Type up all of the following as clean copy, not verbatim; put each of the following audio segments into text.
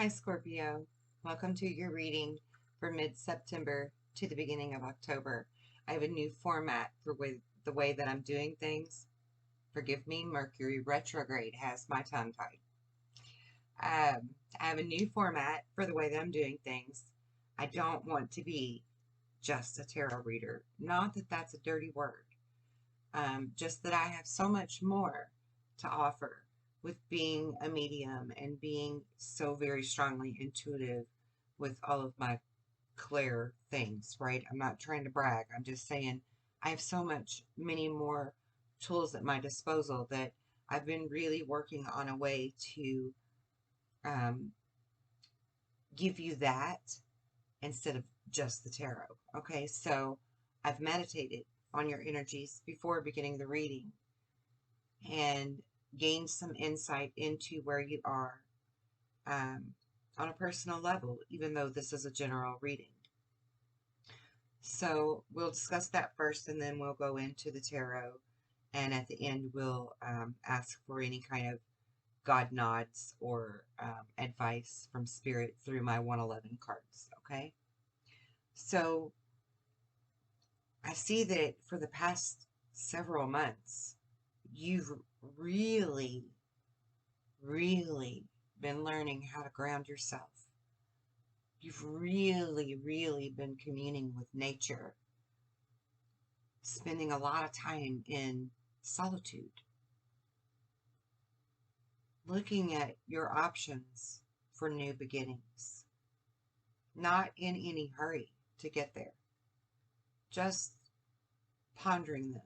Hi, Scorpio. Welcome to your reading for mid-September to the beginning of October. I have a new format for the way that I'm doing things. Forgive me, Mercury retrograde has my tongue tied. I have a new format for the way that I'm doing things. I don't want to be just a tarot reader. Not that that's a dirty word. Just that I have so much more to offer with being a medium and being so very strongly intuitive with all of my clair things, right? I'm not trying to brag. I'm just saying I have so many more tools at my disposal that I've been really working on a way to um, give you that instead of just the tarot. Okay, so I've meditated on your energies before beginning the reading and gained some insight into where you are on a personal level, even though this is a general reading. So we'll discuss that first, and then we'll go into the tarot. And at the end, we'll ask for any kind of God nods or advice from Spirit through my 111 cards, okay? So I see that for the past several months, you've really, really been learning how to ground yourself. You've really, really been communing with nature, spending a lot of time in solitude, looking at your options for new beginnings, not in any hurry to get there, just pondering them,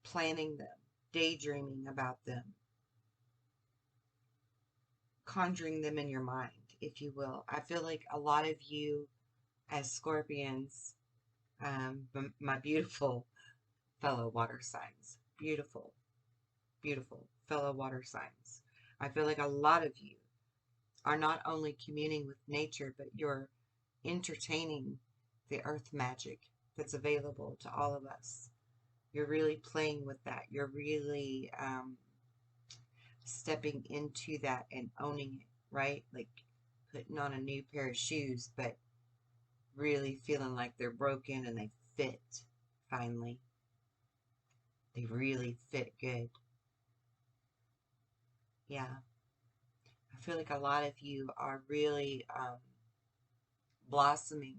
planning them, daydreaming about them, conjuring them in your mind, if you will. I feel like a lot of you as Scorpions, my beautiful fellow water signs, beautiful, beautiful fellow water signs. I feel like a lot of you are not only communing with nature, but you're entertaining the earth magic that's available to all of us. You're really playing with that. You're really stepping into that and owning it, right? Like putting on a new pair of shoes, but really feeling like they're broken and they fit finally. They really fit good. Yeah. I feel like a lot of you are really blossoming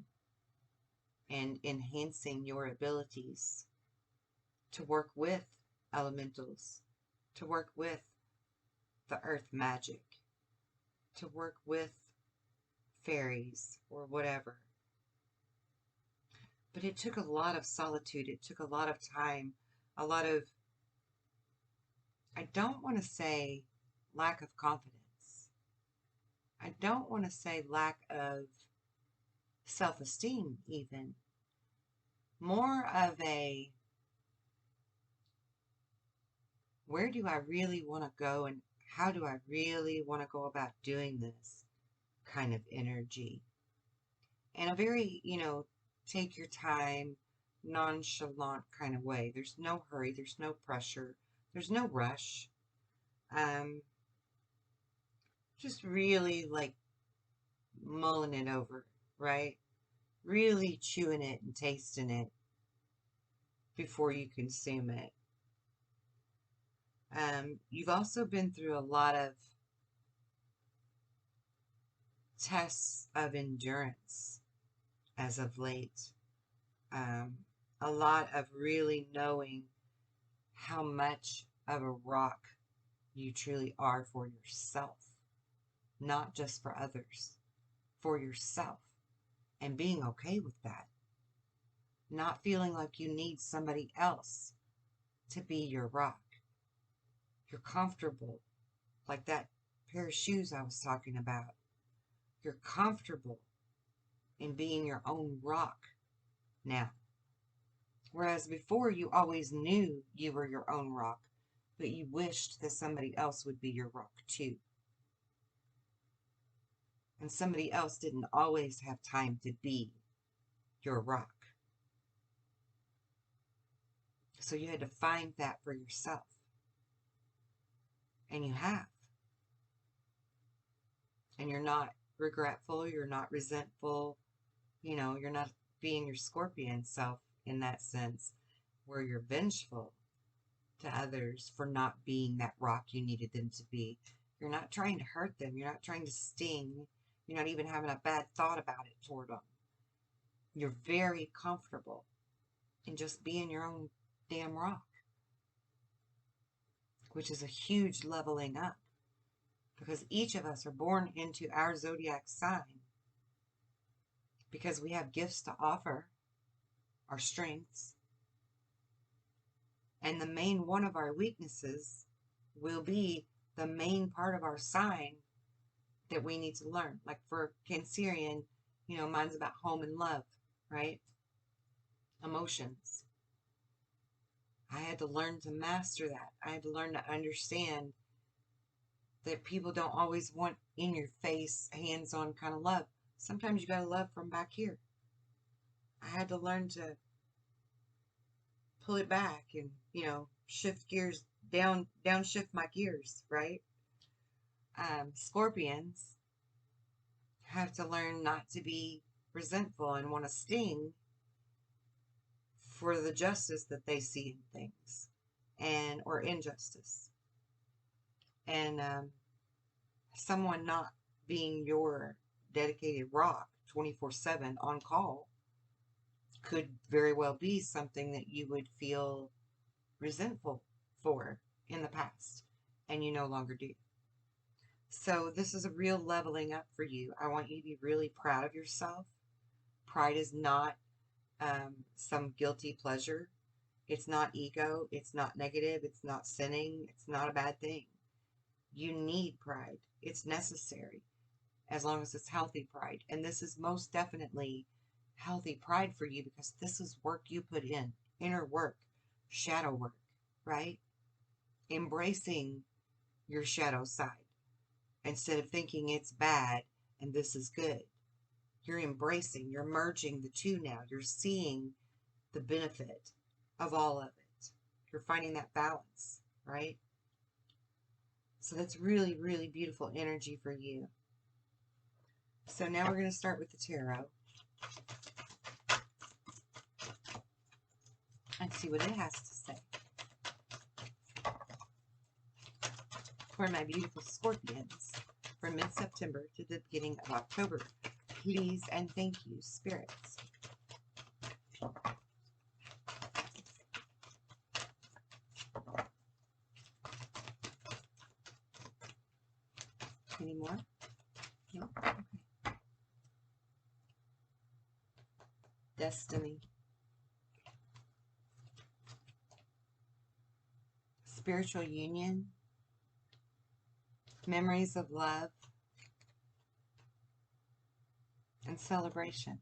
and enhancing your abilities to work with elementals, to work with the earth magic, to work with fairies or whatever. But it took a lot of solitude. It took a lot of time, a lot of, I don't want to say lack of confidence. I don't want to say lack of self-esteem even. More of a, where do I really want to go and how do I really want to go about doing this kind of energy. In a very, take your time, nonchalant kind of way. There's no hurry, there's no pressure, there's no rush. Just really like mulling it over, right? Really chewing it and tasting it before you consume it. You've also been through a lot of tests of endurance as of late. A lot of really knowing how much of a rock you truly are for yourself, not just for others, for yourself, and being okay with that. Not feeling like you need somebody else to be your rock. You're comfortable, like that pair of shoes I was talking about. You're comfortable in being your own rock now. Whereas before you always knew you were your own rock, but you wished that somebody else would be your rock too. And somebody else didn't always have time to be your rock. So you had to find that for yourself. And you have. And you're not regretful, you're not resentful, you know, you're not being your scorpion self in that sense, where you're vengeful to others for not being that rock you needed them to be. You're not trying to hurt them. You're not trying to sting. You're not even having a bad thought about it toward them. You're very comfortable in just being your own damn rock, which is a huge leveling up, because each of us are born into our zodiac sign because we have gifts to offer, our strengths, and the main one of our weaknesses will be the main part of our sign that we need to learn. Like for Cancerian, you know, mine's about home and love, right? Emotions. I had to learn to master that. I had to learn to understand that people don't always want in your face, hands-on kind of love. Sometimes you gotta love from back here. I had to learn to pull it back and, you know, shift gears, downshift my gears, right? Scorpions have to learn not to be resentful and want to sting for the justice that they see in things, and or injustice. And someone not being your dedicated rock 24/7 on call could very well be something that you would feel resentful for in the past, and you no longer do. So this is a real leveling up for you. I want you to be really proud of yourself. Pride is not some guilty pleasure. It's not ego. It's not negative. It's not sinning. It's not a bad thing. You need pride. It's necessary, as long as it's healthy pride. And this is most definitely healthy pride for you, because this is work you put in, inner work, shadow work, right? Embracing your shadow side instead of thinking it's bad and this is good. You're embracing, you're merging the two now. You're seeing the benefit of all of it. You're finding that balance, right? So that's really, really beautiful energy for you. So now we're going to start with the tarot and see what it has to say for my beautiful Scorpions from mid-September to the beginning of October. Please and thank you, spirits. Any more? No? Okay. Destiny. Spiritual union. Memories of love. And celebration.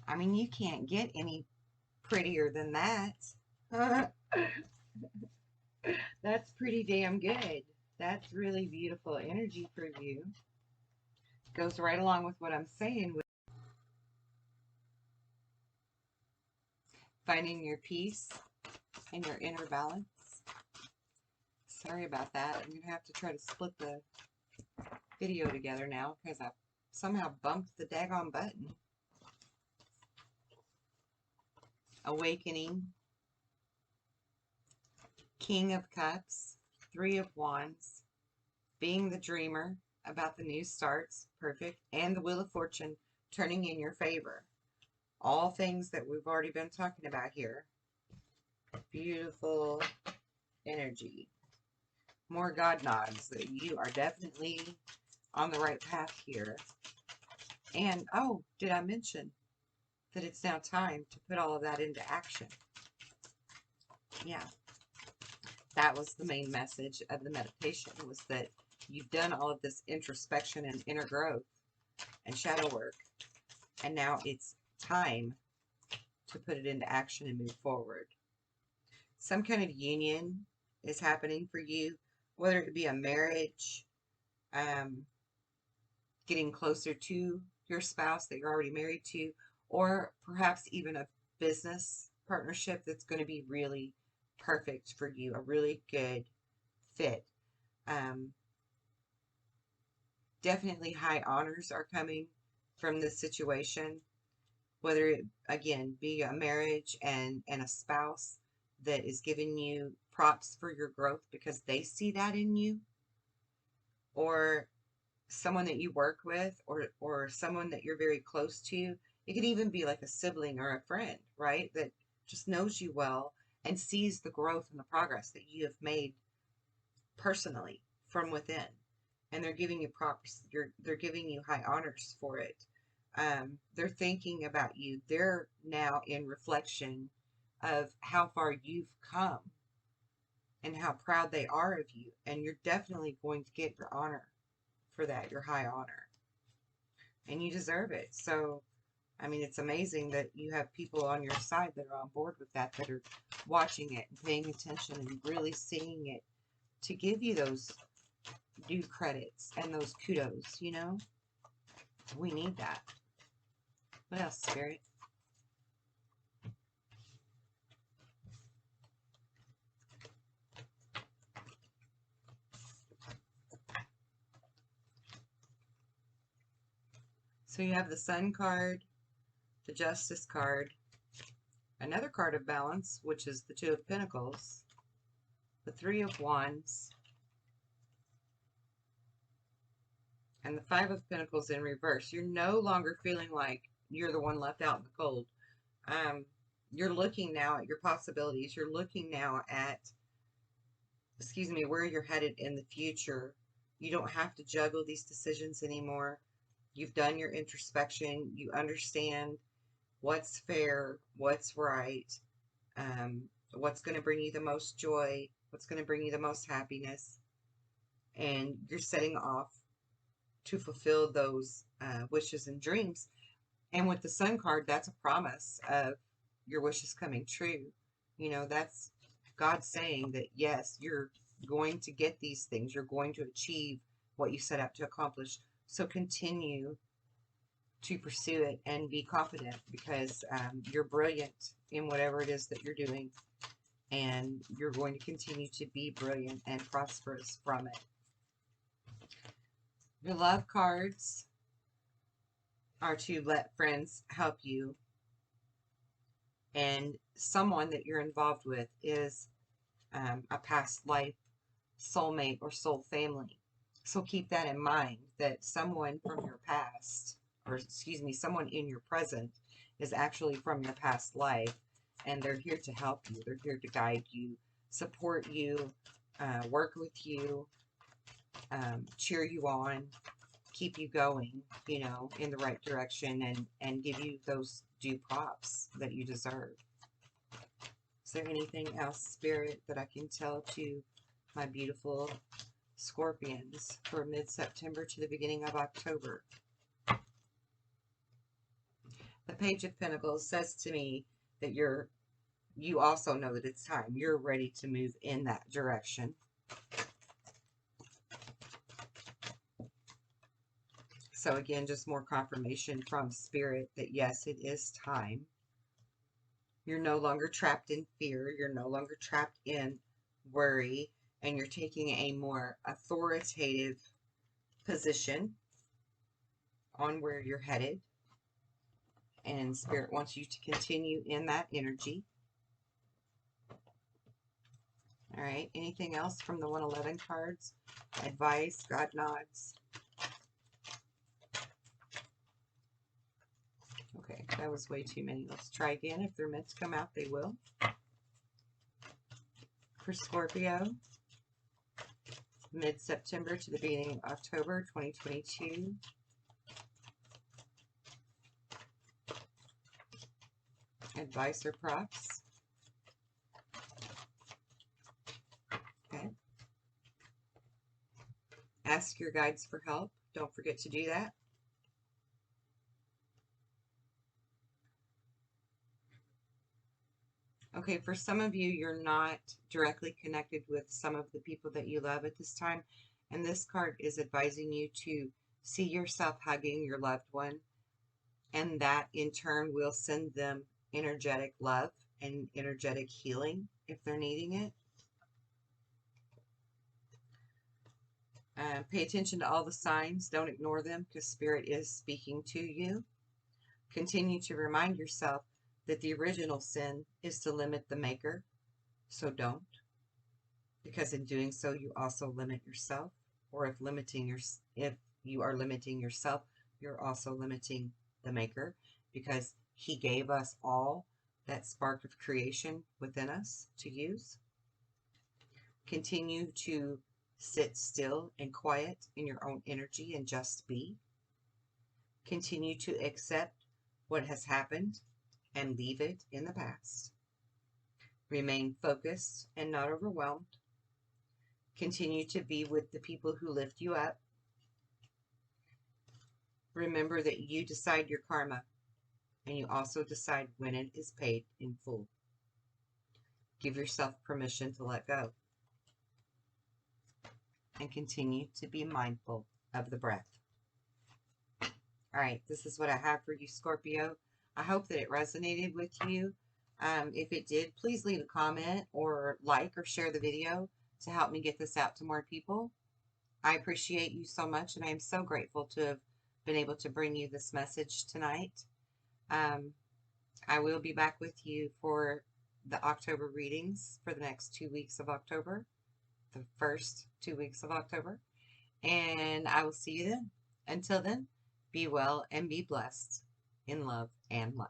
I mean, you can't get any prettier than that. That's pretty damn good. That's really beautiful energy for you. Goes right along with what I'm saying with finding your peace and your inner balance. Sorry about that. I'm going to have to try to split the video together now because I somehow bumped the daggone button. Awakening. King of Cups. Three of Wands. Being the dreamer about the new starts. Perfect. And the Wheel of Fortune turning in your favor. All things that we've already been talking about here. Beautiful energy. More God nods that you are definitely on the right path here. And, oh, did I mention that it's now time to put all of that into action? Yeah. That was the main message of the meditation, was that you've done all of this introspection and inner growth and shadow work. And now it's time to put it into action and move forward. Some kind of union is happening for you, whether it be a marriage, getting closer to your spouse that you're already married to, or perhaps even a business partnership that's going to be really perfect for you, a really good fit. Definitely high honors are coming from this situation, whether it, again, be a marriage and a spouse that is giving you props for your growth because they see that in you, or someone that you work with, or someone that you're very close to. It could even be like a sibling or a friend, right? That just knows you well and sees the growth and the progress that you have made personally from within. And they're giving you props. They're giving you high honors for it. They're thinking about you. They're now in reflection of how far you've come and how proud they are of you. And you're definitely going to get your honor for that, your high honor. And you deserve it. So, I mean, it's amazing that you have people on your side that are on board with that are watching it and paying attention and really seeing it to give you those due credits and those kudos, you know? We need that. What else, Spirit? So you have the Sun card, the Justice card, another card of balance, which is the Two of Pentacles, the Three of Wands, and the Five of Pentacles in reverse. You're no longer feeling like you're the one left out in the cold. You're looking now at your possibilities. You're looking now at, excuse me, where you're headed in the future. You don't have to juggle these decisions anymore. You've done your introspection. You understand what's fair, what's right, what's going to bring you the most joy, what's going to bring you the most happiness. And you're setting off to fulfill those wishes and dreams. And with the Sun card, that's a promise of your wishes coming true. You know, that's God saying that, yes, you're going to get these things. You're going to achieve what you set out to accomplish. So continue to pursue it and be confident, because you're brilliant in whatever it is that you're doing. And you're going to continue to be brilliant and prosperous from it. Your love cards are to let friends help you. And someone that you're involved with is a past life soulmate or soul family. So keep that in mind, that someone from your past, or excuse me, someone in your present is actually from your past life, and they're here to help you. They're here to guide you, support you, work with you, cheer you on, keep you going, you know, in the right direction, and give you those due props that you deserve. Is there anything else, Spirit, that I can tell to my beautiful Scorpions for mid-September to the beginning of October? The Page of Pentacles says to me that you also know that it's time. You're ready to move in that direction. So again, just more confirmation from Spirit that yes, it is time. You're no longer trapped in fear. You're no longer trapped in worry. And you're taking a more authoritative position on where you're headed. And Spirit wants you to continue in that energy. All right. Anything else from the 111 cards? Advice, God nods. Okay, that was way too many. Let's try again. If they're meant to come out, they will. For Scorpio, mid-September to the beginning of October 2022. Advice or props. Okay. Ask your guides for help. Don't forget to do that. Okay, for some of you, you're not directly connected with some of the people that you love at this time. And this card is advising you to see yourself hugging your loved one. And that, in turn, will send them energetic love and energetic healing if they're needing it. Pay attention to all the signs. Don't ignore them because Spirit is speaking to you. Continue to remind yourself that the original sin is to limit the maker. So don't. Because in doing so, you also limit yourself. Or if you are limiting yourself, you're also limiting the maker. Because he gave us all that spark of creation within us to use. Continue to sit still and quiet in your own energy and just be. Continue to accept what has happened and leave it in the past. Remain focused and not overwhelmed. Continue to be with the people who lift you up. Remember that you decide your karma, and you also decide when it is paid in full. Give yourself permission to let go. And continue to be mindful of the breath. All right, this is what I have for you, Scorpio. I hope that it resonated with you. If it did, please leave a comment or like or share the video to help me get this out to more people. I appreciate you so much, and I am so grateful to have been able to bring you this message tonight. I will be back with you for the October readings for the next 2 weeks of October, the first 2 weeks of October, and I will see you then. Until then, be well and be blessed in love and light.